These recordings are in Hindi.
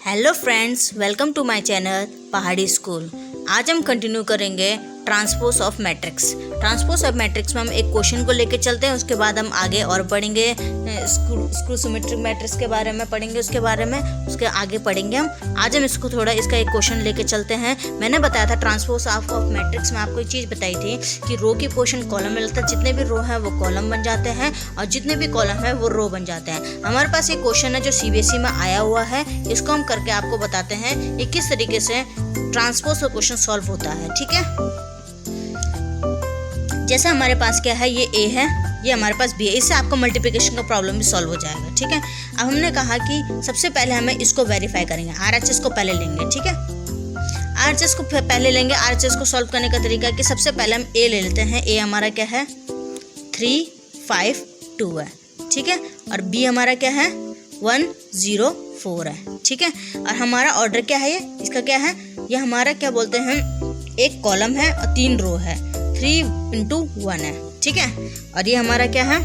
Hello friends, welcome to my channel Pahadi School. आज हम कंटिन्यू करेंगे transpose of matrix. Transpose of matrix में हम एक क्वेश्चन को लेके चलते हैं, उसके बाद हम आगे और पढ़ेंगे स्क्रू सिमेट्रिक मैट्रिक्स के बारे में पढ़ेंगे, उसके आगे पढ़ेंगे हम। आज हम इसको थोड़ा इसका एक क्वेश्चन लेके चलते हैं। मैंने बताया था ट्रांसपोज ऑफ मैट्रिक्स में आपको एक चीज़ बताई थी कि रो की पोर्शन कॉलम में लगता है, जितने भी रो हैं वो कॉलम बन जाते हैं और जितने भी कॉलम है वो रो बन जाते हैं। हमारे पास एक क्वेश्चन है जो CBSE में आया हुआ है, इसको हम करके आपको बताते हैं ये किस तरीके से ट्रांसपोज का क्वेश्चन सॉल्व होता है। ठीक है, जैसे हमारे पास क्या है, ये A है, ये हमारे पास B है, इससे आपको मल्टीप्लिकेशन का प्रॉब्लम भी सॉल्व हो जाएगा। ठीक है, अब हमने कहा कि सबसे पहले हमें इसको वेरीफाई करेंगे, RHS को पहले लेंगे। ठीक है, RHS को पहले लेंगे। RHS को सॉल्व करने का तरीका है कि सबसे पहले हम A ले लेते हैं। A हमारा क्या है 3 5 2 है। ठीक है, और B हमारा क्या है 1 0 4 है। ठीक है, और हमारा ऑर्डर क्या है, इसका क्या है, ये हमारा क्या बोलते हैं, एक कॉलम है और 3 रो है, 3 × 1 है। ठीक है, और ये हमारा क्या है,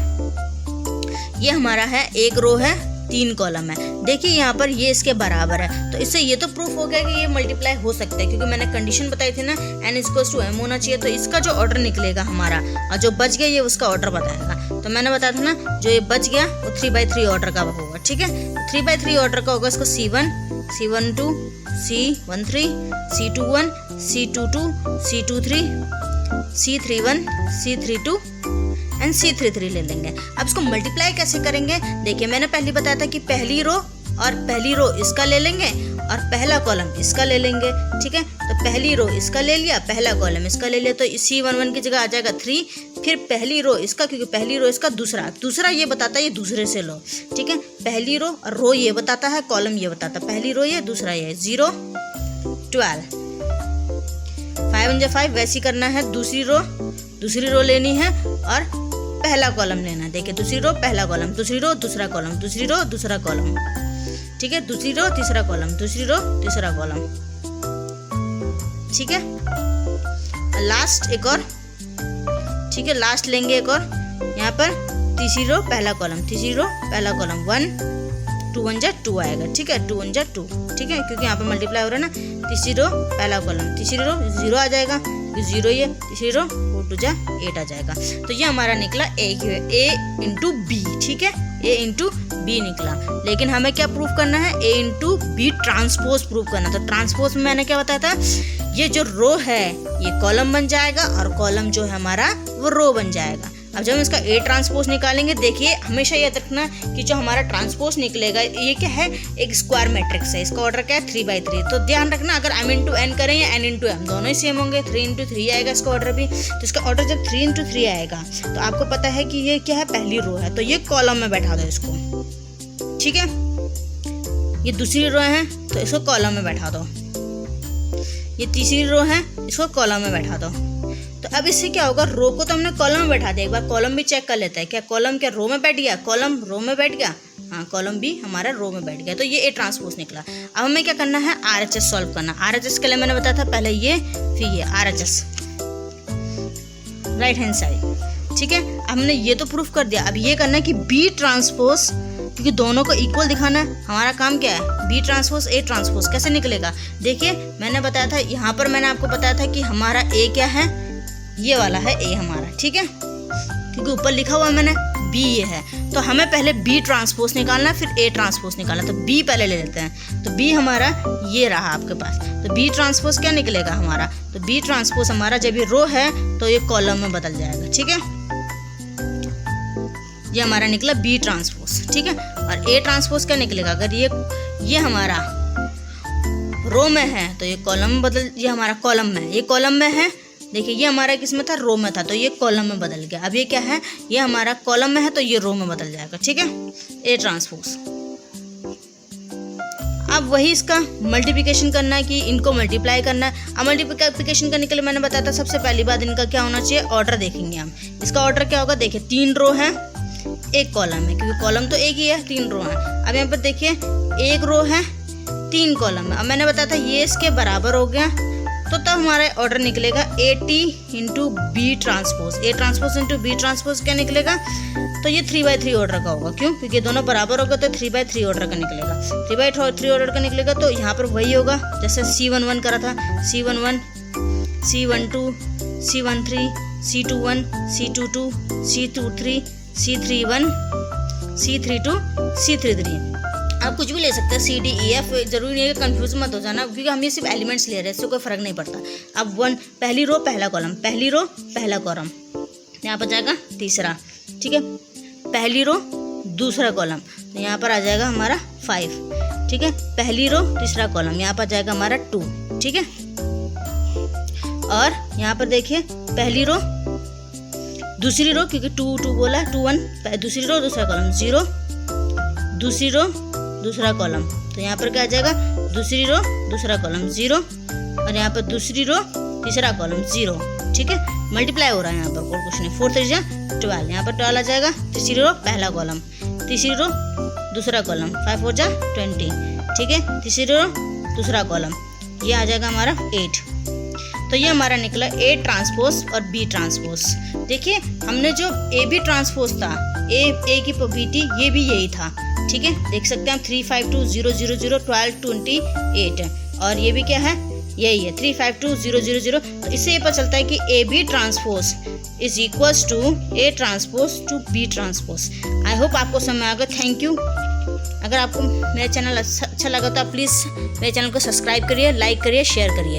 ये हमारा है एक रो है 3 कॉलम है। देखिए यहाँ पर ये इसके बराबर है, तो इससे ये तो प्रूफ हो गया कि ये मल्टीप्लाई हो सकता है, क्योंकि मैंने कंडीशन बताई थी ना n = m होना चाहिए। तो इसका जो ऑर्डर निकलेगा हमारा और जो बच गया ये उसका ऑर्डर बताएगा। तो मैंने बताया था ना, जो ये बच गया वो 3/3 ऑर्डर का होगा। ठीक है, 3/3 ऑर्डर का होगा। इसको C1 C12 C13 C21 C22 C23 C31 C32 and C33 ले लेंगे। अब इसको मल्टीप्लाई कैसे करेंगे, देखिए मैंने पहले बताया था कि पहली रो और पहली रो इसका ले लेंगे और पहला कॉलम इसका ले लेंगे। ठीक है, तो पहली रो इसका ले लिया, पहला कॉलम इसका ले लिया, तो C11 की जगह आ जाएगा 3। फिर पहली रो इसका, क्योंकि पहली रो इसका दूसरा ये बताता है, ये दूसरे से लो। ठीक है, पहली रो और रो ये बताता है, कॉलम ये बताता है, पहली रो ये, दूसरा ये, 0 12 5 × 5 वैसी करना है। दूसरी रो लेनी है और पहला कॉलम लेना है। देखिए दूसरी रो पहला कॉलम, दूसरी रो दूसरा कॉलम, दूसरी रो दूसरा कॉलम। ठीक है, दूसरी रो तीसरा कॉलम, दूसरी रो तीसरा कॉलम। ठीक है, लास्ट एक और। ठीक है, लास्ट लेंगे एक और, यहाँ पर तीसरी रो पहला कॉलम, तीसरी रो पहला कॉलम, 1 2 1 2 आएगा। ठीक है, 2 1 2। ठीक है, क्योंकि यहाँ पर मल्टीप्लाई हो रहा है ना, तीसरी रो पहला कॉलम, तीसरी रो 0 आ जाएगा, 0 ये, तीसरी रो 4 2 8 आ जाएगा। तो ये हमारा निकला A × B। ठीक है, A × B निकला। लेकिन हमें क्या प्रूफ करना है, A × B ट्रांसपोज प्रूफ करना। तो ट्रांसपोज में मैंने क्या बताया था, ये जो रो है ये कॉलम बन जाएगा और कॉलम जो है हमारा वो रो बन जाएगा। अब जब हम इसका A ट्रांसपोज निकालेंगे, देखिए हमेशा याद रखना कि जो हमारा ट्रांसपोज निकलेगा ये क्या है, एक स्क्वायर मैट्रिक्स है, इसका ऑर्डर क्या है 3/3। तो ध्यान रखना, अगर m × n करें या n × m, दोनों ही सेम होंगे, 3 × 3 आएगा इसका ऑर्डर भी। तो इसका ऑर्डर जब 3 × 3 आएगा तो आपको पता है कि ये क्या है, पहली रो है, तो ये कॉलम में बैठा दो इसको। ठीक है, ये दूसरी रो है तो इसको कॉलम में बैठा दो, ये तीसरी रो है इसको कॉलम में बैठा दो। तो अब इससे क्या होगा, रो को तो हमने कॉलम में बैठा दिया, एक बार कॉलम भी चेक कर लेते हैं, क्या कॉलम क्या रो में बैठ गया, कॉलम रो में बैठ गया, हाँ कॉलम भी हमारा रो में बैठ गया। तो ये A ट्रांसपोज निकला। अब हमें क्या करना है, RHS सॉल्व करना। RHS के लिए मैंने बताया था पहले ये, फिर ये RHS राइट हैंड साइड। ठीक है, हमने ये तो प्रूफ कर दिया। अब ये करना है कि B ट्रांसपोज, क्योंकि दोनों को इक्वल दिखाना है, हमारा काम क्या है, B ट्रांसपोज A ट्रांसपोज कैसे निकलेगा। देखिए मैंने बताया था, यहाँ पर मैंने आपको बताया था कि हमारा A क्या है, ये वाला है A हमारा। ठीक है, क्योंकि ऊपर लिखा हुआ है मैंने B ये है, तो हमें पहले B ट्रांसपोज निकालना है, फिर A ट्रांसपोज निकालना है। तो B पहले ले लेते हैं, तो B हमारा ये रहा आपके पास। तो B ट्रांसपोज क्या निकलेगा हमारा, तो B ट्रांसपोज हमारा जब ये रो है तो ये कॉलम में बदल जाएगा। ठीक है, ये हमारा निकला B ट्रांसपोज। ठीक है, और A ट्रांसपोज क्या निकलेगा, अगर ये हमारा रो में है तो ये कॉलम में बदल, ये हमारा कॉलम में, ये कॉलम में है। देखिए ये हमारा किस में था, रो में था, तो ये कॉलम में बदल गया। अब ये क्या है, ये हमारा कॉलम में है तो ये रो में बदल जाएगा। ठीक है, A ट्रांसपोज। अब वही इसका मल्टीप्लिकेशन करना है कि इनको मल्टीप्लाई करना है। अब मल्टीप्लिकेशन करने के लिए मैंने बताया था सबसे पहली बात इनका क्या होना चाहिए, ऑर्डर देखेंगे हम। इसका ऑर्डर क्या होगा, देखिए 3 रो है, एक कॉलम है, क्योंकि कॉलम तो एक ही है, 3 रो है। अब यहाँ पर देखिए एक रो है 3 कॉलम है। अब मैंने बताया था ये इसके बराबर हो गया तो तब हमारा ऑर्डर निकलेगा AT into B transpose, A transpose into B transpose क्या निकलेगा, तो ये 3/3 ऑर्डर का होगा। क्यों? क्योंकि दोनों बराबर होगा तो 3/3 ऑर्डर का निकलेगा। 3/3 ऑर्डर का निकलेगा तो यहाँ पर वही होगा जैसे C11 करा था, C11, C12, C13, C21, C22, C23, C31, C32, C33। आप कुछ भी ले सकते हैं, CDEF, जरूरी नहीं है, कंफ्यूज मत हो जाना क्योंकि हम ये सिर्फ एलिमेंट्स ले रहे हैं, इससे कोई फर्क नहीं पड़ता। अब 1 पहली रो पहला कॉलम, पहली रो पहला कॉलम, यहाँ पर जाएगा तीसरा, ठीक है। पहली रो दूसरा कॉलम, तो यहाँ पर आ जाएगा हमारा 5, ठीक है। पहली रो तीसरा कॉलम, यहाँ पर जाएगा हमारा 2, ठीक है। और यहाँ पर देखिए पहली रो दूसरी रो, क्योंकि 2 बोला, 2 1, दूसरी रो दूसरा कॉलम 0, दूसरी रो दूसरा कॉलम, तो यहाँ पर क्या आ जाएगा, दूसरी रो दूसरा कॉलम 0, और यहाँ पर दूसरी रो तीसरा कॉलम 0, ठीक है। मल्टीप्लाई हो रहा है यहाँ पर, और कुछ नहीं। 4 3 जा 12, यहाँ पर 12 आ जाएगा। तीसरी रो पहला कॉलम, तीसरी रो दूसरा कॉलम, 5 4 जा 20, ठीक है। तीसरी रो दूसरा कॉलम, ये आ जाएगा हमारा 8। तो ये हमारा निकला A ट्रांसपोज और B ट्रांसपोज। देखिए हमने जो AB ट्रांसपोज था, A की प्रोबेबिलिटी ये भी यही था, ठीक है। देख सकते हैं हम 3 5 2 0 0 0 12 28, और ये भी क्या है, यही है 3 5 2 0 0 0। तो इससे ये पता चलता है कि AB transpose is equals to A transpose to B transpose. I hope आपको समझ आ गया। Thank you. अगर आपको मेरा चैनल अच्छा लगा तो आप प्लीज़ मेरे चैनल को सब्सक्राइब करिए, लाइक करिए, शेयर करिए।